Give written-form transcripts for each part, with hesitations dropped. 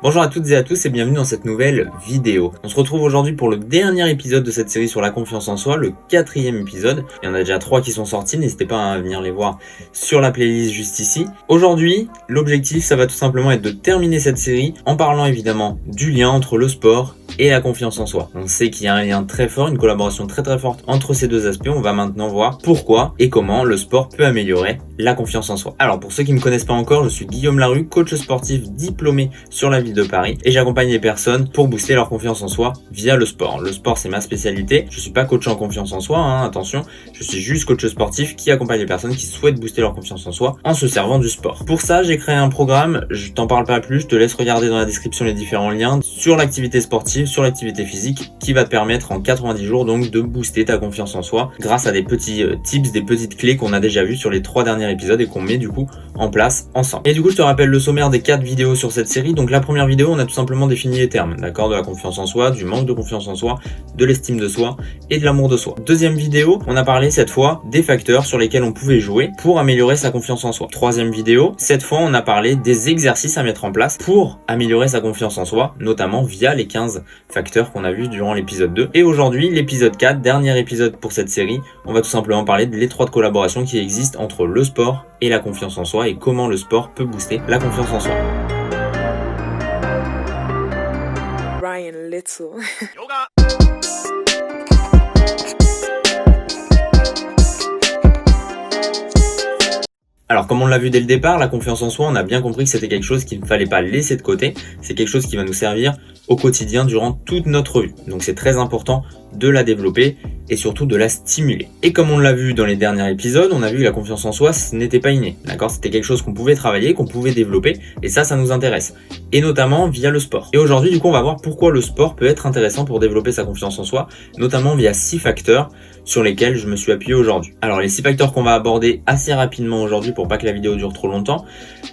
Bonjour à toutes et à tous et bienvenue dans cette nouvelle vidéo. On se retrouve aujourd'hui pour le dernier épisode de cette série sur la confiance en soi, le 4e épisode. Il y en a déjà 3 qui sont sortis, n'hésitez pas à venir les voir sur la playlist juste ici. Aujourd'hui, l'objectif ça va tout simplement être de terminer cette série en parlant évidemment du lien entre le sport et la confiance en soi. On sait qu'il y a un lien très fort, une collaboration très forte entre ces deux aspects. On va maintenant voir pourquoi et comment le sport peut améliorer la confiance en soi. Alors pour ceux qui ne me connaissent pas encore, je suis Guillaume Larue, coach sportif diplômé sur la ville de Paris et j'accompagne les personnes pour booster leur confiance en soi via le sport. Le sport c'est ma spécialité, je suis pas coach en confiance en soi, attention, je suis juste coach sportif qui accompagne les personnes qui souhaitent booster leur confiance en soi en se servant du sport. Pour ça j'ai créé un programme, je t'en parle pas plus, je te laisse regarder dans la description les différents liens sur l'activité sportive, sur l'activité physique qui va te permettre en 90 jours donc de booster ta confiance en soi grâce à des petits tips, des petites clés qu'on a déjà vues sur les 3 derniers épisodes et qu'on met du coup en place ensemble. Et du coup je te rappelle le sommaire des 4 vidéos sur cette série. Donc la première vidéo on a tout simplement défini les termes, d'accord, de la confiance en soi, du manque de confiance en soi, de l'estime de soi et de l'amour de soi. Deuxième vidéo, on a parlé cette fois des facteurs sur lesquels on pouvait jouer pour améliorer sa confiance en soi. Troisième vidéo, cette fois on a parlé des exercices à mettre en place pour améliorer sa confiance en soi, notamment via les 15 facteurs qu'on a vus durant l'épisode 2. Et aujourd'hui, l'épisode 4, dernier épisode pour cette série, on va tout simplement parler de l'étroite collaboration qui existe entre le sport et la confiance en soi et comment le sport peut booster la confiance en soi. Ryan Little. Alors comme on l'a vu dès le départ, la confiance en soi, on a bien compris que c'était quelque chose qu'il ne fallait pas laisser de côté, c'est quelque chose qui va nous servir au quotidien durant toute notre vie. Donc c'est très important de la développer et surtout de la stimuler. Et comme on l'a vu dans les derniers épisodes, on a vu que la confiance en soi, ce n'était pas inné, d'accord ? C'était quelque chose qu'on pouvait travailler, qu'on pouvait développer et ça nous intéresse. Et notamment via le sport. Et aujourd'hui, du coup, on va voir pourquoi le sport peut être intéressant pour développer sa confiance en soi, notamment via 6 facteurs sur lesquels je me suis appuyé aujourd'hui. Alors les 6 facteurs qu'on va aborder assez rapidement aujourd'hui pour pas que la vidéo dure trop longtemps,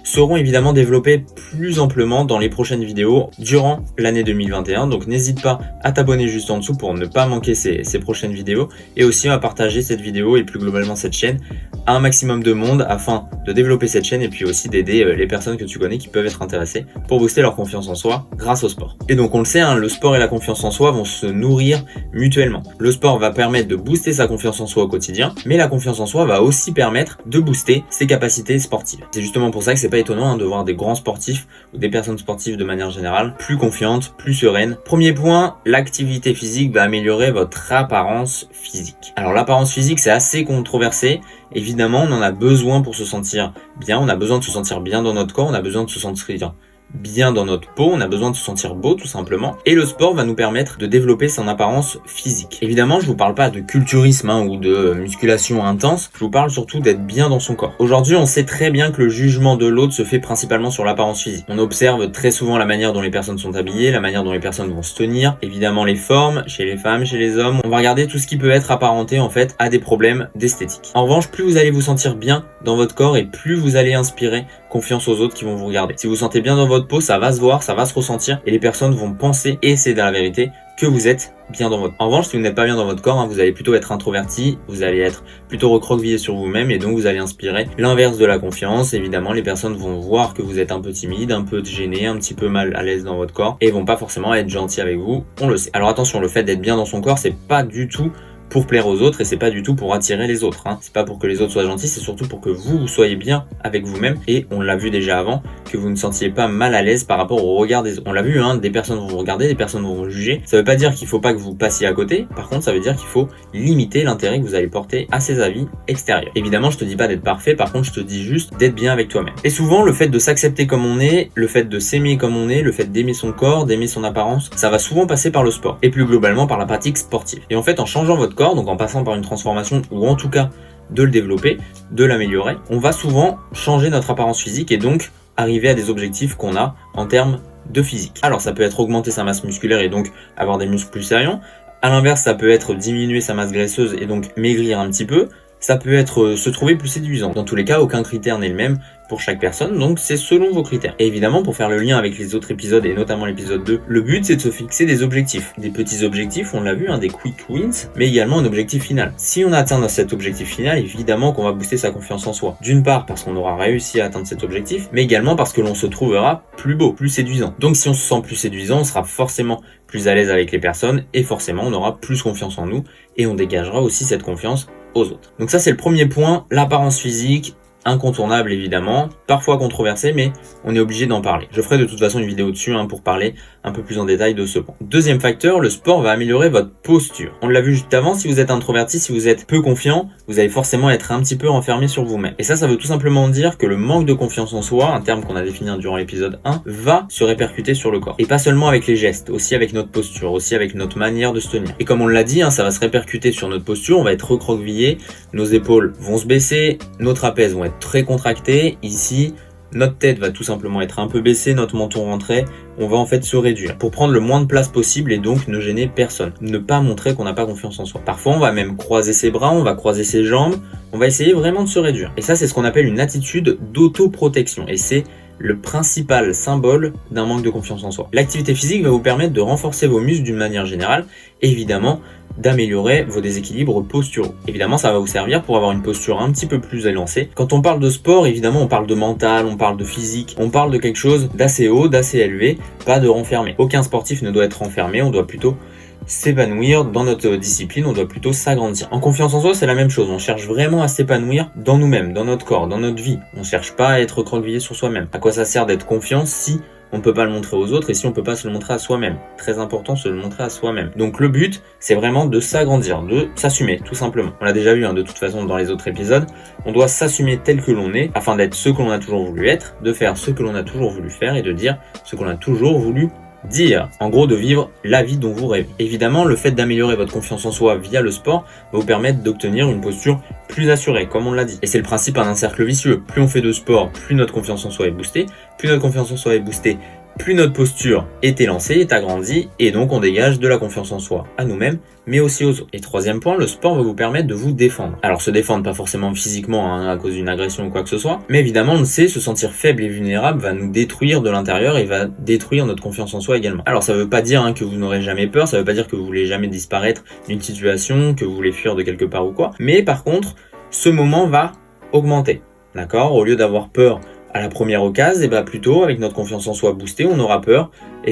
seront évidemment développés plus amplement dans les prochaines vidéos durant l'année 2021. Donc n'hésite pas à t'abonner juste en dessous pour ne pas manquer ces prochaines vidéos et aussi à partager cette vidéo et plus globalement cette chaîne à un maximum de monde afin de développer cette chaîne et puis aussi d'aider les personnes que tu connais qui peuvent être intéressées pour booster leur confiance en soi grâce au sport. Et donc on le sait, le sport et la confiance en soi vont se nourrir mutuellement. Le sport va permettre de booster sa confiance en soi au quotidien, mais la confiance en soi va aussi permettre de booster ses capacités sportives. C'est justement pour ça que c'est pas étonnant de voir des grands sportifs ou des personnes sportives de manière générale plus confiantes, plus sereines. Premier point, l'activité physique va améliorer votre apparence physique. Alors l'apparence physique c'est assez controversé. Évidemment, on en a besoin pour se sentir bien, on a besoin de se sentir bien dans notre corps, on a besoin de se sentir bien dans notre peau, on a besoin de se sentir beau tout simplement et le sport va nous permettre de développer son apparence physique. Évidemment, je vous parle pas de culturisme ou de musculation intense, je vous parle surtout d'être bien dans son corps. Aujourd'hui, on sait très bien que le jugement de l'autre se fait principalement sur l'apparence physique. On observe très souvent la manière dont les personnes sont habillées, la manière dont les personnes vont se tenir, évidemment les formes, chez les femmes, chez les hommes. On va regarder tout ce qui peut être apparenté en fait à des problèmes d'esthétique. En revanche, plus vous allez vous sentir bien dans votre corps et plus vous allez inspirer confiance aux autres qui vont vous regarder. Si vous vous sentez bien dans votre peau, ça va se voir, ça va se ressentir et les personnes vont penser, et c'est dans la vérité, que vous êtes bien dans votre corps. En revanche, si vous n'êtes pas bien dans votre corps, vous allez plutôt être introverti, vous allez être plutôt recroquevillé sur vous-même et donc vous allez inspirer l'inverse de la confiance. Évidemment, les personnes vont voir que vous êtes un peu timide, un peu gêné, un petit peu mal à l'aise dans votre corps et vont pas forcément être gentils avec vous, on le sait. Alors attention, le fait d'être bien dans son corps, c'est pas du tout pour plaire aux autres et c'est pas du tout pour attirer les autres. C'est pas pour que les autres soient gentils, c'est surtout pour que vous soyez bien avec vous-même et on l'a vu déjà avant, que vous ne sentiez pas mal à l'aise par rapport au regard des autres. On l'a vu, des personnes vont vous regarder, des personnes vont vous juger. Ça veut pas dire qu'il faut pas que vous passiez à côté, par contre ça veut dire qu'il faut limiter l'intérêt que vous allez porter à ces avis extérieurs. Évidemment, je te dis pas d'être parfait, par contre je te dis juste d'être bien avec toi-même. Et souvent, le fait de s'accepter comme on est, le fait de s'aimer comme on est, le fait d'aimer son corps, d'aimer son apparence, ça va souvent passer par le sport et plus globalement par la pratique sportive. Et en fait, en changeant votre corps, donc en passant par une transformation ou en tout cas de le développer, de l'améliorer, on va souvent changer notre apparence physique et donc arriver à des objectifs qu'on a en termes de physique. Alors ça peut être augmenter sa masse musculaire et donc avoir des muscles plus saillants. À l'inverse, ça peut être diminuer sa masse graisseuse et donc maigrir un petit peu. Ça peut être se trouver plus séduisant. Dans tous les cas, aucun critère n'est le même pour chaque personne, donc c'est selon vos critères. Et évidemment, pour faire le lien avec les autres épisodes, et notamment l'épisode 2, le but c'est de se fixer des objectifs. Des petits objectifs, on l'a vu, des quick wins, mais également un objectif final. Si on atteint cet objectif final, évidemment qu'on va booster sa confiance en soi. D'une part parce qu'on aura réussi à atteindre cet objectif, mais également parce que l'on se trouvera plus beau, plus séduisant. Donc si on se sent plus séduisant, on sera forcément plus à l'aise avec les personnes, et forcément on aura plus confiance en nous, et on dégagera aussi cette confiance aux autres. Donc ça c'est le premier point, l'apparence physique, incontournable évidemment, parfois controversé, mais on est obligé d'en parler. Je ferai de toute façon une vidéo dessus pour parler un peu plus en détail de ce point. Deuxième facteur, le sport va améliorer votre posture. On l'a vu juste avant, si vous êtes introverti, si vous êtes peu confiant, vous allez forcément être un petit peu renfermé sur vous-même. Et ça veut tout simplement dire que le manque de confiance en soi, un terme qu'on a défini durant l'épisode 1, va se répercuter sur le corps. Et pas seulement avec les gestes, aussi avec notre posture, aussi avec notre manière de se tenir. Et comme on l'a dit, ça va se répercuter sur notre posture, on va être recroquevillé, nos épaules vont se baisser, nos trapèzes vont être très contractés, ici, notre tête va tout simplement être un peu baissée, notre menton rentré, on va en fait se réduire pour prendre le moins de place possible et donc ne gêner personne. Ne pas montrer qu'on n'a pas confiance en soi. Parfois on va même croiser ses bras, on va croiser ses jambes, on va essayer vraiment de se réduire. Et ça c'est ce qu'on appelle une attitude d'autoprotection et c'est le principal symbole d'un manque de confiance en soi. L'activité physique va vous permettre de renforcer vos muscles d'une manière générale, et évidemment d'améliorer vos déséquilibres posturaux. Évidemment, ça va vous servir pour avoir une posture un petit peu plus élancée. Quand on parle de sport, évidemment, on parle de mental, on parle de physique, on parle de quelque chose d'assez haut, d'assez élevé, pas de renfermé. Aucun sportif ne doit être renfermé, on doit plutôt s'épanouir dans notre discipline, on doit plutôt s'agrandir. En confiance en soi, c'est la même chose, on cherche vraiment à s'épanouir dans nous-mêmes, dans notre corps, dans notre vie. On cherche pas à être recroquevillé sur soi-même. À quoi ça sert d'être confiant si on ne peut pas le montrer aux autres et si on ne peut pas se le montrer à soi-même. Très important, se le montrer à soi-même. Donc le but, c'est vraiment de s'agrandir, de s'assumer, tout simplement. On l'a déjà vu de toute façon dans les autres épisodes. On doit s'assumer tel que l'on est, afin d'être ce que l'on a toujours voulu être, de faire ce que l'on a toujours voulu faire et de dire ce qu'on a toujours voulu dire. En gros, de vivre la vie dont vous rêvez. Évidemment, le fait d'améliorer votre confiance en soi via le sport va vous permettre d'obtenir une posture plus assurée, comme on l'a dit. Et c'est le principe d'un cercle vicieux. Plus on fait de sport, plus notre confiance en soi est boostée. Plus notre confiance en soi est boostée, plus notre posture est élancée, est agrandie, et donc on dégage de la confiance en soi à nous-mêmes, mais aussi aux autres. Et troisième point, le sport va vous permettre de vous défendre. Alors se défendre pas forcément physiquement à cause d'une agression ou quoi que ce soit, mais évidemment on le sait, se sentir faible et vulnérable va nous détruire de l'intérieur et va détruire notre confiance en soi également. Alors ça veut pas dire que vous n'aurez jamais peur, ça veut pas dire que vous voulez jamais disparaître d'une situation, que vous voulez fuir de quelque part ou quoi, mais par contre, ce moment va augmenter, d'accord? Au lieu d'avoir peur à la première occasion, et plutôt avec notre confiance en soi boostée, on aura peur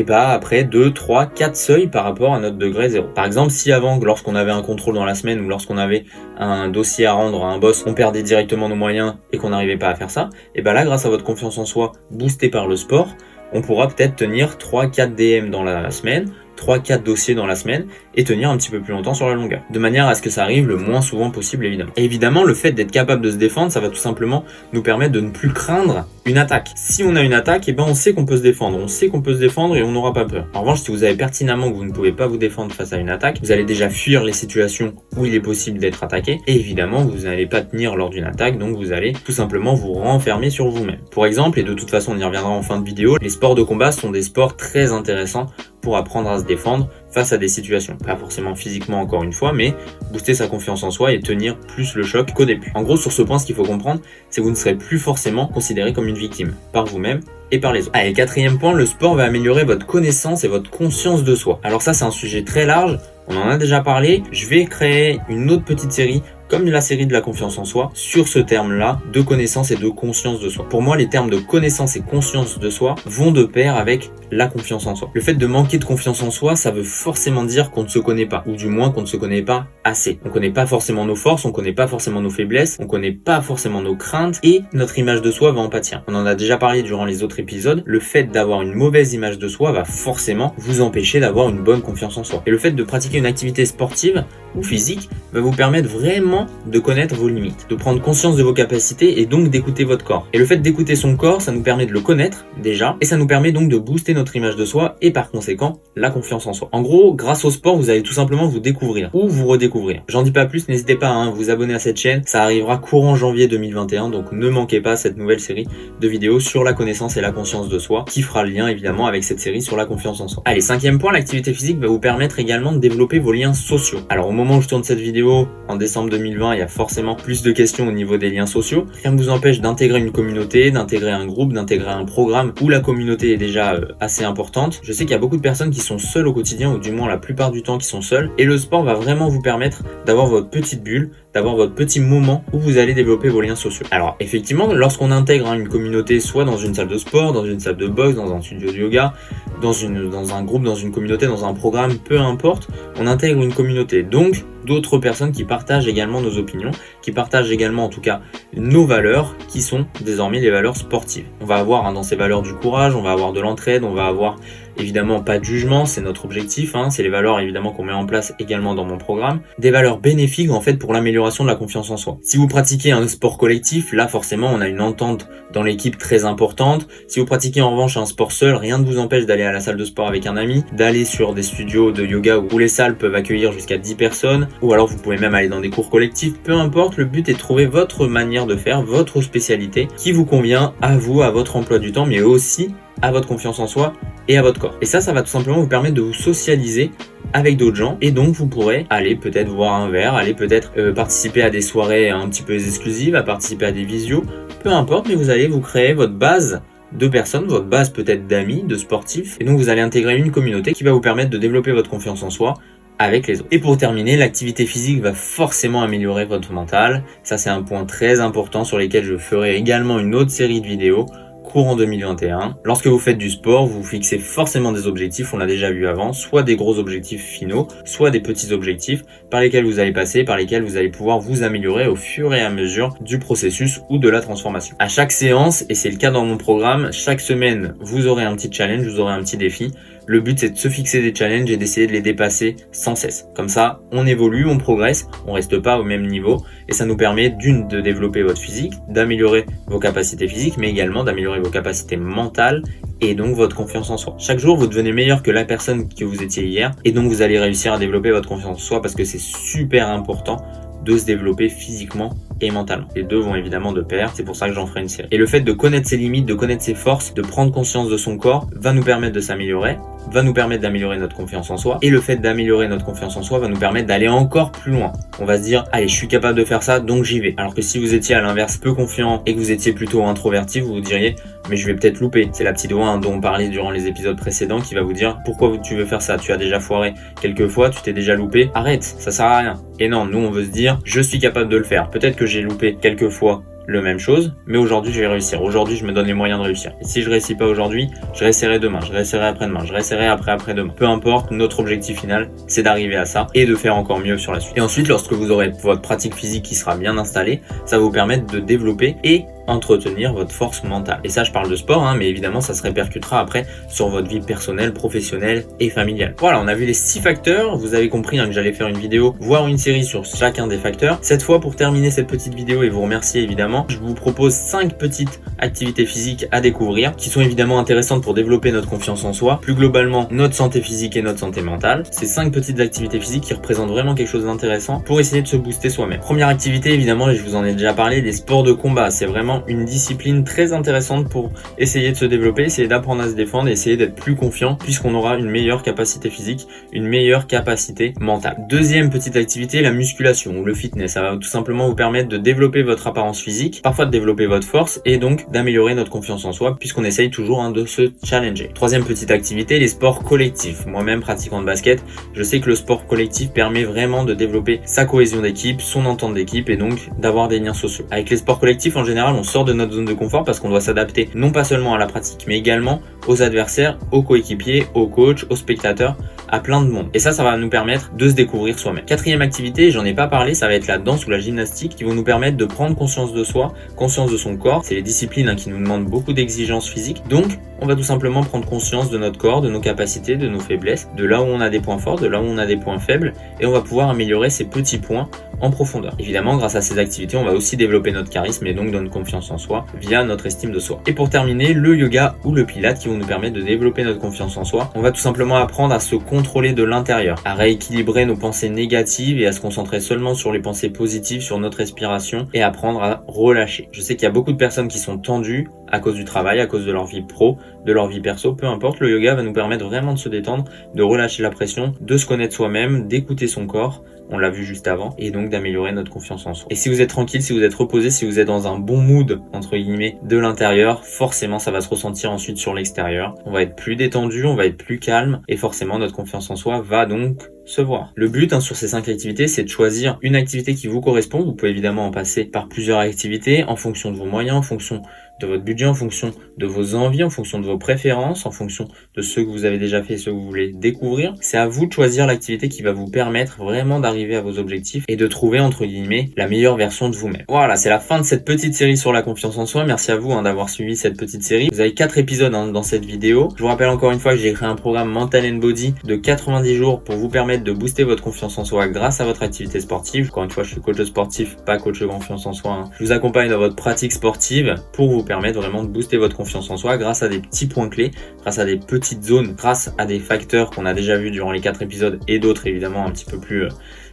après 2, 3, 4 seuils par rapport à notre degré 0. Par exemple, si avant, lorsqu'on avait un contrôle dans la semaine ou lorsqu'on avait un dossier à rendre à un boss, on perdait directement nos moyens et qu'on n'arrivait pas à faire ça, là, grâce à votre confiance en soi boostée par le sport, on pourra peut-être tenir 3-4 DM dans la semaine, 3-4 dossiers dans la semaine et tenir un petit peu plus longtemps sur la longueur. De manière à ce que ça arrive le moins souvent possible évidemment. Et évidemment, le fait d'être capable de se défendre, ça va tout simplement nous permettre de ne plus craindre une attaque. Si on a une attaque, on sait qu'on peut se défendre. On sait qu'on peut se défendre et on n'aura pas peur. En revanche, si vous savez pertinemment que vous ne pouvez pas vous défendre face à une attaque, vous allez déjà fuir les situations où il est possible d'être attaqué. Et évidemment, vous n'allez pas tenir lors d'une attaque, donc vous allez tout simplement vous renfermer sur vous-même. Pour exemple, et de toute façon on y reviendra en fin de vidéo, les sports de combat sont des sports très intéressants pour apprendre à se défendre face à des situations. Pas forcément physiquement encore une fois, mais booster sa confiance en soi et tenir plus le choc qu'au début. En gros, sur ce point, ce qu'il faut comprendre, c'est que vous ne serez plus forcément considéré comme une victime par vous-même et par les autres. Allez, quatrième point, le sport va améliorer votre connaissance et votre conscience de soi. Alors ça, c'est un sujet très large, on en a déjà parlé. Je vais créer une autre petite série comme la série de la confiance en soi, sur ce terme-là de connaissance et de conscience de soi. Pour moi, les termes de connaissance et conscience de soi vont de pair avec la confiance en soi. Le fait de manquer de confiance en soi, ça veut forcément dire qu'on ne se connaît pas, ou du moins qu'on ne se connaît pas assez. On ne connaît pas forcément nos forces, on ne connaît pas forcément nos faiblesses, on ne connaît pas forcément nos craintes, et notre image de soi va en pâtir. On en a déjà parlé durant les autres épisodes, le fait d'avoir une mauvaise image de soi va forcément vous empêcher d'avoir une bonne confiance en soi. Et le fait de pratiquer une activité sportive ou physique va vous permettre vraiment de connaître vos limites, de prendre conscience de vos capacités et donc d'écouter votre corps. Et le fait d'écouter son corps, ça nous permet de le connaître déjà et ça nous permet donc de booster notre image de soi et par conséquent la confiance en soi. En gros, grâce au sport, vous allez tout simplement vous découvrir ou vous redécouvrir. J'en dis pas plus, n'hésitez pas à vous abonner à cette chaîne, ça arrivera courant janvier 2021, donc ne manquez pas cette nouvelle série de vidéos sur la connaissance et la conscience de soi qui fera le lien évidemment avec cette série sur la confiance en soi. Allez, cinquième point, l'activité physique va vous permettre également de développer vos liens sociaux. Alors au moment où je tourne cette vidéo, en décembre 2020, 2020, il y a forcément plus de questions au niveau des liens sociaux. Rien ne vous empêche d'intégrer une communauté, d'intégrer un groupe, d'intégrer un programme où la communauté est déjà assez importante. Je sais qu'il y a beaucoup de personnes qui sont seules au quotidien, ou du moins la plupart du temps qui sont seules, et le sport va vraiment vous permettre d'avoir votre petite bulle, d'avoir votre petit moment où vous allez développer vos liens sociaux. Alors effectivement, lorsqu'on intègre une communauté, soit dans une salle de sport, dans une salle de boxe, dans un studio de yoga, dans un groupe, dans une communauté, dans un programme, peu importe, on intègre une communauté. Donc d'autres personnes qui partagent également nos opinions, qui partagent également en tout cas nos valeurs, qui sont désormais les valeurs sportives. On va avoir dans ces valeurs du courage, on va avoir de l'entraide, on va avoir évidemment pas de jugement, c'est notre objectif, c'est les valeurs évidemment qu'on met en place également dans mon programme. Des valeurs bénéfiques en fait pour l'amélioration de la confiance en soi. Si vous pratiquez un sport collectif, là forcément on a une entente dans l'équipe très importante. Si vous pratiquez en revanche un sport seul, rien ne vous empêche d'aller à la salle de sport avec un ami, d'aller sur des studios de yoga où les salles peuvent accueillir jusqu'à 10 personnes, ou alors vous pouvez même aller dans des cours collectifs, peu importe, le but est de trouver votre manière de faire, votre spécialité qui vous convient à vous, à votre emploi du temps, mais aussi à votre confiance en soi et à votre corps. Et ça va tout simplement vous permettre de vous socialiser avec d'autres gens, et donc vous pourrez aller peut-être boire un verre, aller peut-être participer à des soirées un petit peu exclusives, à participer à des visios, peu importe, mais vous allez vous créer votre base de personnes, votre base peut-être d'amis, de sportifs, et donc vous allez intégrer une communauté qui va vous permettre de développer votre confiance en soi avec les autres. Et pour terminer, l'activité physique va forcément améliorer votre mental. Ça c'est un point très important sur lequel je ferai également une autre série de vidéos courant 2021. Lorsque vous faites du sport, vous fixez forcément des objectifs, on l'a déjà vu avant, soit des gros objectifs finaux, soit des petits objectifs par lesquels vous allez passer, par lesquels vous allez pouvoir vous améliorer au fur et à mesure du processus ou de la transformation. À chaque séance, et c'est le cas dans mon programme, chaque semaine, vous aurez un petit challenge, vous aurez un petit défi. Le but, c'est de se fixer des challenges et d'essayer de les dépasser sans cesse. Comme ça, on évolue, on progresse, on reste pas au même niveau, et ça nous permet de développer votre physique, d'améliorer vos capacités physiques, mais également d'améliorer vos capacités mentales et donc votre confiance en soi. Chaque jour, vous devenez meilleur que la personne que vous étiez hier, et donc vous allez réussir à développer votre confiance en soi parce que c'est super important de se développer physiquement et mentalement. Les deux vont évidemment de pair, c'est pour ça que j'en ferai une série. Et le fait de connaître ses limites, de connaître ses forces, de prendre conscience de son corps, va nous permettre de s'améliorer, va nous permettre d'améliorer notre confiance en soi, et le fait d'améliorer notre confiance en soi va nous permettre d'aller encore plus loin. On va se dire, allez, je suis capable de faire ça, donc j'y vais. Alors que si vous étiez à l'inverse peu confiant et que vous étiez plutôt introverti, vous vous diriez, mais je vais peut-être louper. C'est la petite voix dont on parlait durant les épisodes précédents qui va vous dire, pourquoi tu veux faire ça? Tu as déjà foiré quelques fois, tu t'es déjà loupé, arrête, ça sert à rien. Et non, nous on veut se dire, je suis capable de le faire. Peut-être que j'ai loupé quelques fois le même chose, mais aujourd'hui je vais réussir. Aujourd'hui je me donne les moyens de réussir. Et si je réussis pas aujourd'hui, je réessayerai demain, je réessayerai après-demain, je réessayerai après-demain. Peu importe, notre objectif final, c'est d'arriver à ça et de faire encore mieux sur la suite. Et ensuite, lorsque vous aurez votre pratique physique qui sera bien installée, ça va vous permettre de développer et entretenir votre force mentale. Et ça, je parle de sport, mais évidemment, ça se répercutera après sur votre vie personnelle, professionnelle et familiale. Voilà, on a vu les 6 facteurs. Vous avez compris que j'allais faire une vidéo, voire une série sur chacun des facteurs. Cette fois, pour terminer cette petite vidéo et vous remercier évidemment, je vous propose 5 petites activités physiques à découvrir qui sont évidemment intéressantes pour développer notre confiance en soi, plus globalement notre santé physique et notre santé mentale. Ces 5 petites activités physiques qui représentent vraiment quelque chose d'intéressant pour essayer de se booster soi-même. Première activité, évidemment, et je vous en ai déjà parlé, des sports de combat. C'est vraiment une discipline très intéressante pour essayer de se développer, essayer d'apprendre à se défendre, essayer d'être plus confiant puisqu'on aura une meilleure capacité physique, une meilleure capacité mentale. Deuxième petite activité, la musculation ou le fitness. Ça va tout simplement vous permettre de développer votre apparence physique, parfois de développer votre force et donc d'améliorer notre confiance en soi puisqu'on essaye toujours de se challenger. Troisième petite activité, les sports collectifs. Moi-même pratiquant de basket, je sais que le sport collectif permet vraiment de développer sa cohésion d'équipe, son entente d'équipe et donc d'avoir des liens sociaux. Avec les sports collectifs, en général, on sort de notre zone de confort parce qu'on doit s'adapter non pas seulement à la pratique mais également aux adversaires, aux coéquipiers, aux coachs, aux spectateurs, à plein de monde. Et ça va nous permettre de se découvrir soi-même. Quatrième activité, j'en ai pas parlé, ça va être la danse ou la gymnastique qui vont nous permettre de prendre conscience de soi, conscience de son corps. C'est les disciplines qui nous demandent beaucoup d'exigences physiques. Donc, on va tout simplement prendre conscience de notre corps, de nos capacités, de nos faiblesses, de là où on a des points forts, de là où on a des points faibles et on va pouvoir améliorer ces petits points en profondeur. Évidemment, grâce à ces activités, on va aussi développer notre charisme et donc notre confiance en soi via notre estime de soi. Et pour terminer, le yoga ou le pilate qui vont nous permettre de développer notre confiance en soi. On va tout simplement apprendre à se contrôler de l'intérieur, à rééquilibrer nos pensées négatives et à se concentrer seulement sur les pensées positives, sur notre respiration et apprendre à relâcher. Je sais qu'il y a beaucoup de personnes qui sont tendues à cause du travail, à cause de leur vie pro, de leur vie perso, peu importe. Le yoga va nous permettre vraiment de se détendre, de relâcher la pression, de se connaître soi-même, d'écouter son corps on l'a vu juste avant, et donc d'améliorer notre confiance en soi. Et si vous êtes tranquille, si vous êtes reposé, si vous êtes dans un bon mood, entre guillemets, de l'intérieur, forcément ça va se ressentir ensuite sur l'extérieur. On va être plus détendu, on va être plus calme, et forcément notre confiance en soi va donc se voir. Le but sur ces 5 activités, c'est de choisir une activité qui vous correspond. Vous pouvez évidemment en passer par plusieurs activités en fonction de vos moyens, en fonction de votre budget, en fonction de vos envies, en fonction de vos préférences, en fonction de ceux que vous avez déjà fait et ceux que vous voulez découvrir. C'est à vous de choisir l'activité qui va vous permettre vraiment d'arriver à vos objectifs et de trouver, entre guillemets, la meilleure version de vous-même. Voilà, c'est la fin de cette petite série sur la confiance en soi. Merci à vous d'avoir suivi cette petite série. Vous avez 4 épisodes dans cette vidéo. Je vous rappelle encore une fois que j'ai créé un programme Mental and Body de 90 jours pour vous permettre de booster votre confiance en soi grâce à votre activité sportive. Encore une fois, je suis coach sportif, pas coach de confiance en soi. Je vous accompagne dans votre pratique sportive pour vous permettre vraiment de booster votre confiance en soi grâce à des petits points clés, grâce à des petites zones, grâce à des facteurs qu'on a déjà vus durant les 4 épisodes et d'autres évidemment un petit peu plus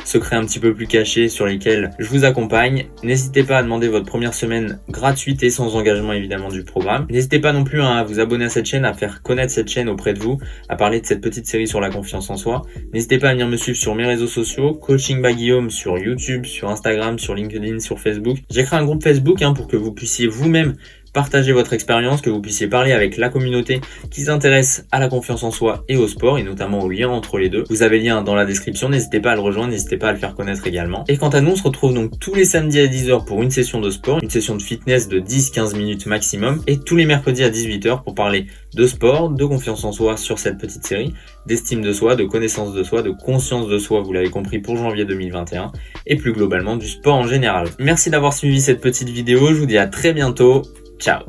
secrets, un petit peu plus cachés sur lesquels je vous accompagne. N'hésitez pas à demander votre première semaine gratuite et sans engagement évidemment du programme. N'hésitez pas non plus à vous abonner à cette chaîne, à faire connaître cette chaîne auprès de vous, à parler de cette petite série sur la confiance en soi. N'hésitez pas à venir me suivre sur mes réseaux sociaux, Coaching by Guillaume sur YouTube, sur Instagram, sur LinkedIn, sur Facebook. J'ai créé un groupe Facebook pour que vous puissiez vous-même partager votre expérience, que vous puissiez parler avec la communauté qui s'intéresse à la confiance en soi et au sport, et notamment au lien entre les deux. Vous avez le lien dans la description, n'hésitez pas à le rejoindre, n'hésitez pas à le faire connaître également. Et quant à nous, on se retrouve donc tous les samedis à 10h pour une session de sport, une session de fitness de 10-15 minutes maximum, et tous les mercredis à 18h pour parler de sport, de confiance en soi sur cette petite série, d'estime de soi, de connaissance de soi, de conscience de soi, vous l'avez compris, pour janvier 2021, et plus globalement du sport en général. Merci d'avoir suivi cette petite vidéo, je vous dis à très bientôt. Ciao.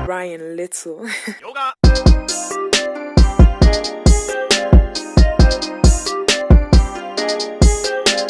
Ryan Little. Yoga.